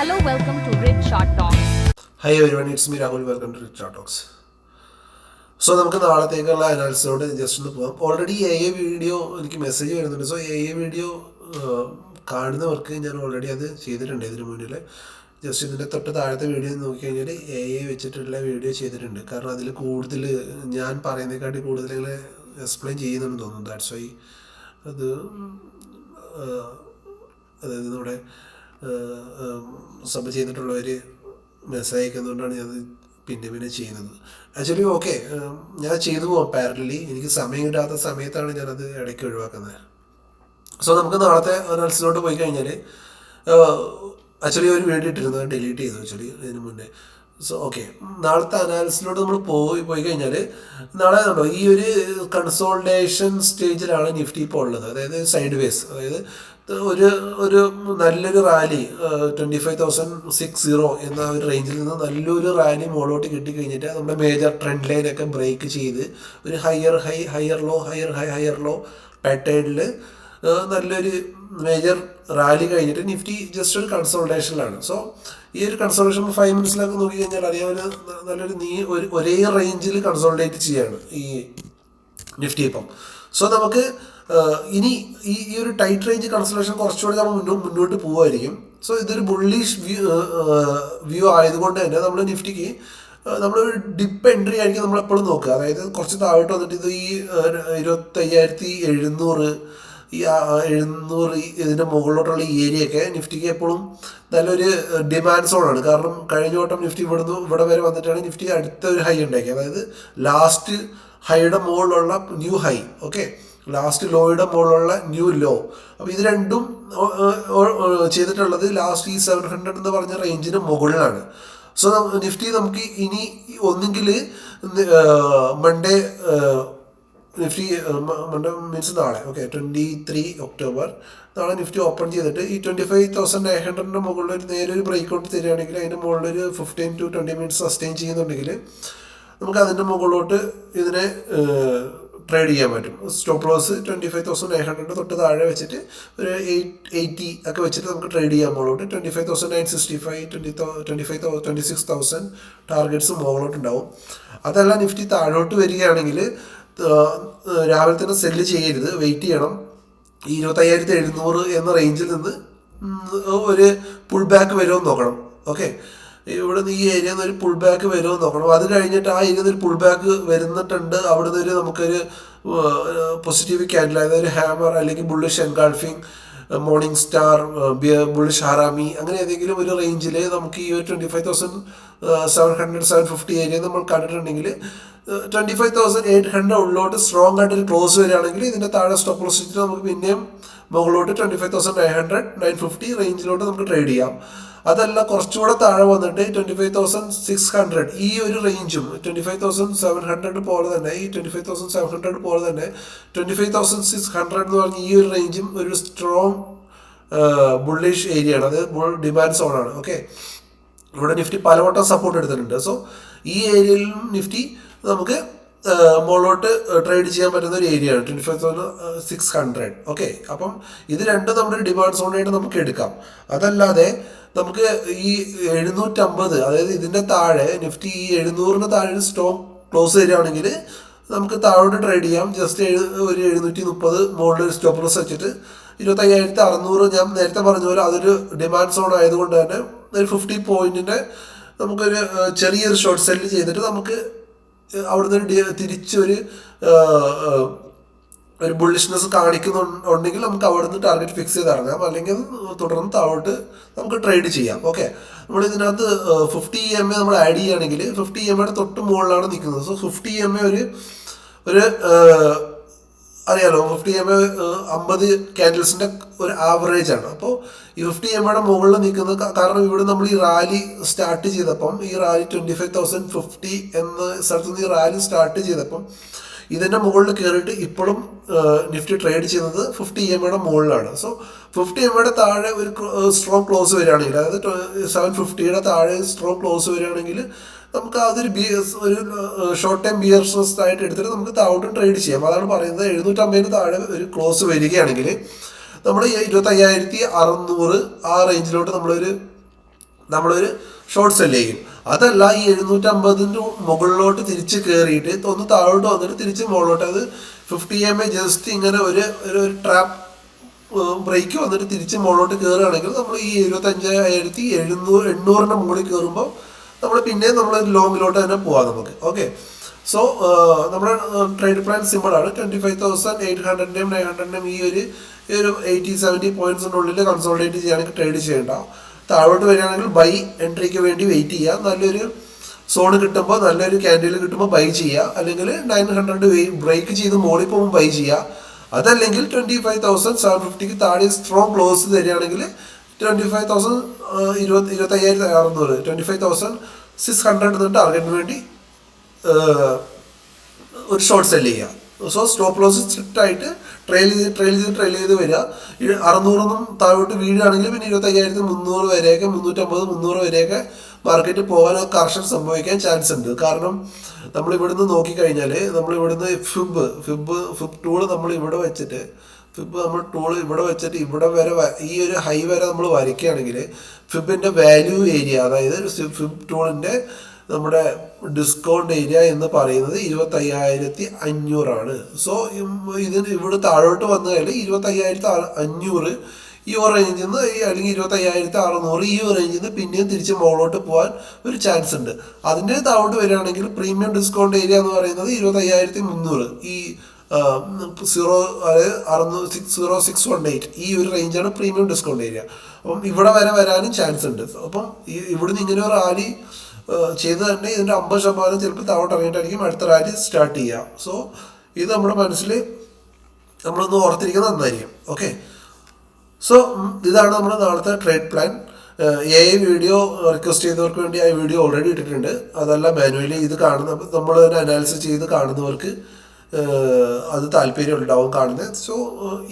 Hello, welcome to Rich Short Talks. Hi everyone, it's me Rahul. Welcome to Rich Short Talks. So നമുക്ക് നാളത്തേക്കുള്ള അനാലിസിലോട് just ഒന്ന് പോകാം. Already video എനിക്ക് message വരുന്നുണ്ട്. So video കാണുന്നവർക്ക് ഞാൻ already അത് ചെയ്തിട്ടുണ്ട് ഇതിന് മുന്നിൽ. ജസ്റ്റ് ഇതിൻ്റെ തൊട്ട് താഴത്തെ വീഡിയോ നോക്കിക്കഴിഞ്ഞാൽ വെച്ചിട്ടുള്ള വീഡിയോ ചെയ്തിട്ടുണ്ട്. കാരണം അതിൽ കൂടുതൽ ഞാൻ പറയുന്നതിനെക്കാട്ടി കൂടുതൽ എക്സ്പ്ലെയിൻ ചെയ്യുന്നുണ്ടെന്ന് തോന്നുന്നു. ദാറ്റ്സ് വൈ അത് അതായത് നമ്മുടെ സബ് ചെയ്തിട്ടുള്ളവർ മെസ്സേജ് അയക്കുന്നതുകൊണ്ടാണ് ഞാൻ പിന്നെ ചെയ്യുന്നത്. ആക്ച്വലി ഓക്കെ, ഞാൻ ചെയ്തു പോകാം പാരലി. എനിക്ക് സമയം കിട്ടാത്ത സമയത്താണ് ഞാനത് ഇടയ്ക്ക് ഒഴിവാക്കുന്നത്. സോ നമുക്ക് നാളത്തെ അനാലിസിലോട്ട് പോയി കഴിഞ്ഞാൽ ആക്ച്വലി ഒരു വീഡിയോ ഇട്ടിരുന്നത് ഡിലീറ്റ് ചെയ്തു ആക്ച്വലി ഇതിന് മുന്നേ. സോ ഓക്കെ, നാളത്തെ അനാലിസിലോട്ട് നമ്മൾ പോയി കഴിഞ്ഞാൽ നാളെ കണ്ടോ ഈ ഒരു കൺസോൾട്ടേഷൻ സ്റ്റേജിലാണ് നിഫ്റ്റി ഇപ്പോൾ ഉള്ളത്. അതായത് സൈഡ് വേസ്, അതായത് ഒരു നല്ലൊരു റാലി 25,600 എന്ന ഒരു റേഞ്ചിൽ നിന്ന് നല്ലൊരു റാലി മുകളിലോട്ട് കിട്ടിക്കഴിഞ്ഞിട്ട് നമ്മുടെ മേജർ ട്രെൻഡ് ലൈനൊക്കെ ബ്രേക്ക് ചെയ്ത് ഒരു ഹയർ ലോ പാറ്റേണിൽ നല്ലൊരു മേജർ റാലി കഴിഞ്ഞിട്ട് നിഫ്റ്റി ജസ്റ്റ് ഒരു കൺസോൾട്ടേഷനിലാണ്. സോ ഈ ഒരു കൺസോൾട്ടേഷൻ 5 മിനിറ്റ്സിലൊക്കെ നോക്കിക്കഴിഞ്ഞാൽ അറിയാവുന്ന നല്ലൊരു ഒരേ റേഞ്ചിൽ കൺസോൾട്ടേറ്റ് ചെയ്യാണ് ഈ നിഫ്റ്റി ഇപ്പം. സോ നമുക്ക് ഇനി ഈ ഒരു ടൈറ്റ് റേഞ്ച് കൺസോൾട്ടേഷൻ കുറച്ചുകൂടി നമ്മൾ മുന്നോട്ട് പോകുമായിരിക്കും. സോ ഇതൊരു ബുള്ളിഷ് വ്യൂ ആയതുകൊണ്ട് തന്നെ നമ്മൾ നിഫ്റ്റിക്ക് നമ്മളൊരു ഡിപ്പ് എൻട്രി ആയിരിക്കും നമ്മളെപ്പോഴും നോക്കുക. അതായത് കുറച്ച് താഴോട്ട് വന്നിട്ട് ഇത് ഈ 25,700 ഈ 700 ഇതിൻ്റെ മുകളിലോട്ടുള്ള ഈ ഏരിയയൊക്കെ നിഫ്റ്റിക്ക് എപ്പോഴും നല്ലൊരു ഡിമാൻഡ് സോണാണ്. കാരണം കഴിഞ്ഞ വട്ടം നിഫ്റ്റി ഇവിടെ വരെ വന്നിട്ടാണ് നിഫ്റ്റി അടുത്ത ഒരു ഹൈ ഉണ്ടാക്കിയത്. അതായത് ലാസ്റ്റ് ഹൈയുടെ മുകളിലുള്ള ന്യൂ ഹൈ, ഓക്കെ, ലാസ്റ്റ് ലോയുടെ മുകളിലുള്ള ന്യൂ ലോ. അപ്പോൾ ഇത് രണ്ടും ചെയ്തിട്ടുള്ളത് ലാസ്റ്റ് ഈ 700 എന്ന് പറഞ്ഞ റേഞ്ചിന് മുകളിലാണ്. സോ നിഫ്റ്റി നമുക്ക് ഇനി ഒന്നുകിൽ മൺഡേ മീൻസ് നാളെ, ഓക്കെ, 23 ഒക്ടോബർ നാളെ നിഫ്റ്റി ഓപ്പൺ ചെയ്തിട്ട് ഈ 25,900 മുകളിൽ ഒരു നേരൊരു ബ്രേക്ക് ഔട്ട് തരികയാണെങ്കിൽ അതിൻ്റെ മുകളിലൊരു 15 to 20 മിനിറ്റ്സ് സസ്റ്റെയിൻ ചെയ്യുന്നുണ്ടെങ്കിൽ നമുക്ക് അതിൻ്റെ മുകളിലോട്ട് ഇതിനെ ട്രേഡ് ചെയ്യാൻ പറ്റും. സ്റ്റോപ്പ് ലോസ് 25,900 തൊട്ട് താഴെ വെച്ചിട്ട് ഒരു 880 ഒക്കെ വെച്ചിട്ട് നമുക്ക് ട്രേഡ് ചെയ്യാൻ മുകളിലോട്ട് 25,965 26,000 ടാർഗറ്റ്സ് മുകളിലോട്ടുണ്ടാവും. അതല്ല നിഫ്റ്റി താഴോട്ട് വരികയാണെങ്കിൽ രാവിലെ തന്നെ സെല്ല് ചെയ്യരുത്, വെയിറ്റ് ചെയ്യണം. ഈ 25,700 എന്ന റേഞ്ചിൽ നിന്ന് ഒരു പുൾ ബാക്ക് വരുമോ നോക്കണം. ഓക്കെ, ഇവിടെ നിന്ന് ഈ ഏരിയയിൽ നിന്ന് ഒരു പുൾ ബാക്ക് വരുമോ നോക്കണം. അത് കഴിഞ്ഞിട്ട് ആ ഏരിയയിൽ നിന്ന് ഒരു പുൾ ബാക്ക് വരുന്നിട്ടുണ്ട്, അവിടെ നിന്ന് നമുക്കൊരു പോസിറ്റീവ് ക്യാൻഡിൽ, അതായത് ഒരു ഹാമർ അല്ലെങ്കിൽ bullish engulfing, morning star, bullish harami, അങ്ങനെ ഏതെങ്കിലും ഒരു റേഞ്ചിൽ നമുക്ക് ഈ ഒരു 25,700 750 ഏരിയ നമ്മൾ കണ്ടിട്ടുണ്ടെങ്കിൽ 25,800 ഉള്ളിലോട്ട് സ്ട്രോങ് ആയിട്ട് ഒരു ക്ലോസ് വരികയാണെങ്കിൽ ഇതിൻ്റെ താഴെ സ്റ്റോപ്പ് ലോസ് വെച്ചിട്ട് നമുക്ക് പിന്നെയും മുകളിലോട്ട് 25,900 950 റേഞ്ചിലോട്ട് നമുക്ക് ട്രേഡ് ചെയ്യാം. അതല്ല കുറച്ചുകൂടെ താഴെ വന്നിട്ട് 25,600 ഈ ഒരു റേഞ്ചും 25,700 പോലെ തന്നെ ഈ 25,700 പോലെ തന്നെ 25,600 എന്ന് പറഞ്ഞ ഈ ഒരു റേഞ്ചും ഒരു സ്ട്രോങ് ബുള്ളിഷ് ഏരിയ ആണ്. അത് ഡിമാൻഡ് സോണാണ്. ഓക്കെ, ഇവിടെ നിഫ്റ്റി പലവട്ടം സപ്പോർട്ട് എടുത്തിട്ടുണ്ട്. സോ ഈ ഏരിയയിലും നിഫ്റ്റി നമുക്ക് മുകളിലോട്ട് ട്രേഡ് ചെയ്യാൻ പറ്റുന്ന ഒരു ഏരിയ ആണ് 25,600. ഓക്കെ, അപ്പം ഇത് രണ്ടും നമ്മുടെ ഡിമാൻഡ് സോണായിട്ട് നമുക്ക് എടുക്കാം. അതല്ലാതെ നമുക്ക് ഈ 750, അതായത് ഇതിൻ്റെ താഴെ നിഫ്റ്റി ഈ 700 താഴെ സ്റ്റോക്ക് ക്ലോസ് തരികയാണെങ്കിൽ നമുക്ക് താഴോട്ട് ട്രേഡ് ചെയ്യാം. ജസ്റ്റ് ഒരു 730 മുകളിൽ സ്റ്റോപ്പ് ലോസ് വെച്ചിട്ട് 25,600 ഞാൻ നേരത്തെ പറഞ്ഞ പോലെ അതൊരു ഡിമാൻഡ് സോൺ ആയതുകൊണ്ട് തന്നെ ഒരു 50 പോയിന്റിൻ്റെ നമുക്കൊരു ചെറിയൊരു ഷോർട്ട് സെല്ല് ചെയ്തിട്ട് നമുക്ക് അവിടുന്ന് തിരിച്ചൊരു ബുള്ളിഷ്നെസ് കാണിക്കുന്നുണ്ടെങ്കിൽ നമുക്ക് അവിടുന്ന് ടാർഗറ്റ് ഫിക്സ് ചെയ്ത് ഇറങ്ങാം, അല്ലെങ്കിൽ തുടർന്ന് താഴോട്ട് നമുക്ക് ട്രേഡ് ചെയ്യാം. ഓക്കെ, നമ്മൾ ഇതിനകത്ത് 50 EMA നമ്മൾ ആഡ് ചെയ്യുകയാണെങ്കിൽ 50 EMA തൊട്ട് മുകളിലാണ് നിൽക്കുന്നത്. സോ 50 EMA ഒരു അറിയാലോ, 50 EMA 50 ക്യാൻഡിൽസിൻ്റെ ഒരു ആവറേജ് ആണ്. അപ്പോൾ ഈ 50 EMA മുകളിൽ നിൽക്കുന്നത് കാരണം ഇവിടെ നമ്മൾ ഈ റാലി സ്റ്റാർട്ട് ചെയ്തപ്പം ഈ റാലി 25,050 എന്ന സ്ഥലത്ത് നിന്ന് ഈ റാലി സ്റ്റാർട്ട് ചെയ്തപ്പം ഇതിൻ്റെ മുകളിൽ കയറിയിട്ട് ഇപ്പോഴും നിഫ്റ്റി ട്രേഡ് ചെയ്യുന്നത് 50 EMA മുകളിലാണ്. സോ 50 EMA താഴെ ഒരു സ്ട്രോങ് ക്ലോസ് വരികയാണെങ്കിൽ, അതായത് 750 താഴെ സ്ട്രോങ് ക്ലോസ് വരികയാണെങ്കിൽ നമുക്ക് അതൊരു ഒരു ഷോർട്ട് ടൈം ബിയർസ് ആയിട്ട് എടുത്തിട്ട് നമുക്ക് താഴോട്ടും ട്രേഡ് ചെയ്യാം. അതാണ് പറയുന്നത്. 750 താഴെ ഒരു ക്ലോസ് വരികയാണെങ്കിൽ നമ്മൾ 25,600 ആ റേഞ്ചിലോട്ട് നമ്മളൊരു നമ്മളൊരു ഷോർട്ട് സെല്ല് ചെയ്യും. അതല്ല ഈ 750 മുകളിലോട്ട് തിരിച്ച് കയറിയിട്ട് ഒന്ന് താഴോട്ട് വന്നിട്ട് തിരിച്ച് മുകളിലോട്ട്, അത് 50 EMA ജസ്റ്റ് ഇങ്ങനെ ഒരു ട്രാപ്പ് ബ്രേക്ക് വന്നിട്ട് തിരിച്ച് മുകളിലോട്ട് കയറുകയാണെങ്കിൽ നമ്മൾ ഈ 75,800 മുകളിൽ കയറുമ്പോൾ നമ്മൾ പിന്നെയും നമ്മൾ ലോങ്ങിലോട്ട് തന്നെ പോവാം നമുക്ക്. ഓക്കെ, സോ നമ്മുടെ ട്രേഡ് പ്ലാൻ സിമ്പിളാണ്. 25,800-ൻ്റെയും 900-ൻ്റെയും ഈ ഒരു 80-70 പോയിന്റ്സിൻ്റെ ഉള്ളിൽ കൺസോൾട്ടേറ്റ് ചെയ്യുകയാണെങ്കിൽ ട്രേഡ് ചെയ്യേണ്ട. താഴോട്ട് വരികയാണെങ്കിൽ ബൈ എൻട്രിക്ക് വേണ്ടി വെയിറ്റ് ചെയ്യുക. നല്ലൊരു സോൺ കിട്ടുമ്പോൾ, നല്ലൊരു ക്യാൻഡിൽ കിട്ടുമ്പോൾ ബൈ ചെയ്യുക. അല്ലെങ്കിൽ 900 ബ്രേക്ക് ചെയ്ത് മുകളിൽ പോകുമ്പോൾ ബൈ ചെയ്യുക. അതല്ലെങ്കിൽ 25,750 താഴെ സ്ട്രോങ് ക്ലോസ് തരികയാണെങ്കിൽ 25,600 25,600 ടാർഗറ്റിന് വേണ്ടി ഒരു ഷോർട്ട് സെല് ചെയ്യുക. സോ സ്റ്റോപ്പ് ലോസ് സ്ട്രിക്റ്റ് ആയിട്ട് ട്രെയിൽ ചെയ്ത് വരിക. 600 താഴോട്ട് വീഴുകയാണെങ്കിൽ പിന്നെ 25,300 വരെയൊക്കെ, 350-300 വരെയൊക്കെ മാർക്കറ്റ് പോകാൻ കറക്ഷൻ സംഭവിക്കാൻ ചാൻസ് ഉണ്ട്. കാരണം നമ്മളിവിടുന്ന് നോക്കിക്കഴിഞ്ഞാൽ, നമ്മളിവിടുന്ന് ഫിബ് ടൂള് നമ്മൾ ഇവിടെ വെച്ചിട്ട് ഇവിടെ വരെ ഈ ഒരു ഹൈ വരെ നമ്മൾ വരയ്ക്കുകയാണെങ്കിൽ ഫിബിൻ്റെ വാല്യൂ ഏരിയ, അതായത് ഫിബ് ടൂളിൻ്റെ നമ്മുടെ ഡിസ്കൗണ്ട് ഏരിയ എന്ന് പറയുന്നത് 25,500 സോ ഇതിന് ഇവിടെ താഴോട്ട് വന്നു കഴിഞ്ഞാൽ 25,500 ഈ റേഞ്ചിൽ നിന്ന്, അല്ലെങ്കിൽ 25,600 ഈ റേഞ്ചിൽ നിന്ന് പിന്നെയും തിരിച്ച് മുകളിലോട്ട് പോകാൻ ഒരു ചാൻസ് ഉണ്ട്. അതിൻ്റെ താഴോട്ട് വരികയാണെങ്കിൽ പ്രീമിയം ഡിസ്കൗണ്ട് ഏരിയ എന്ന് പറയുന്നത് 25,300, ഈ 60618 ഈ ഒരു റേഞ്ചാണ് പ്രീമിയം ഡിസ്കൗണ്ട് ഏരിയ. അപ്പം ഇവിടെ വരെ വരാനും ചാൻസ് ഉണ്ട്. അപ്പം ഇവിടുന്ന് ഇങ്ങനെ ഒരു റാലി ചെയ്ത് തന്നെ ഇതിൻ്റെ 50% ചിലപ്പോൾ താഴോട്ട് ഇറങ്ങിയിട്ടായിരിക്കും അടുത്ത റാലി സ്റ്റാർട്ട് ചെയ്യുക. സോ ഇത് നമ്മുടെ മനസ്സിൽ നമ്മളൊന്ന് ഓർത്തിരിക്കുന്നത് നന്നായിരിക്കും. ഓക്കെ, സോ ഇതാണ് നമ്മുടെ നാളത്തെ ട്രേഡ് പ്ലാൻ. വീഡിയോ റിക്വസ്റ്റ് ചെയ്തവർക്ക് വേണ്ടി ആ വീഡിയോ ഓൾറെഡി ഇട്ടിട്ടുണ്ട്. അതല്ല മാനുവലി ഇത് കാണുന്ന, നമ്മൾ തന്നെ അനാലിസിസ് ചെയ്ത് കാണുന്നവർക്ക് അത് താല്പര്യം ഉണ്ടാവും കാണുന്നത്. സോ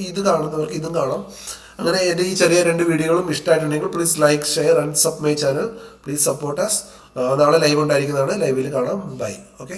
ഇത് കാണുന്നവർക്ക് ഇതും കാണാം. അങ്ങനെ എൻ്റെ ഈ ചെറിയ 2 വീഡിയോകളും ഇഷ്ടമായിട്ടുണ്ടെങ്കിൽ please like, share and sub my channel. Please support us. നാളെ ലൈവ് ഉണ്ടായിരിക്കുന്നതാണ്. ലൈവിൽ കാണാം. ബൈ. ഓക്കെ.